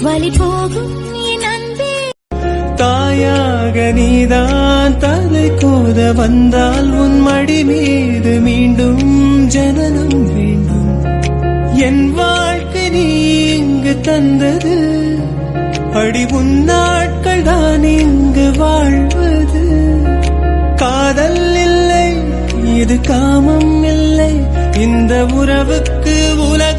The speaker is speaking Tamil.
வலி போகும் என் அன்பே. தாயாக நீதான் தலை கோத வந்தால் உன் மடி மீது மீண்டும் ஜனனம் வேண்டும். என் வாழ்க்கை நீ இங்கு தந்தது, அடி உன் நாட்கள் தான் இங்கு வாழ்வது. காதல் இல்லை, இது காமம் இல்லை, இந்த உறவுக்கு உலக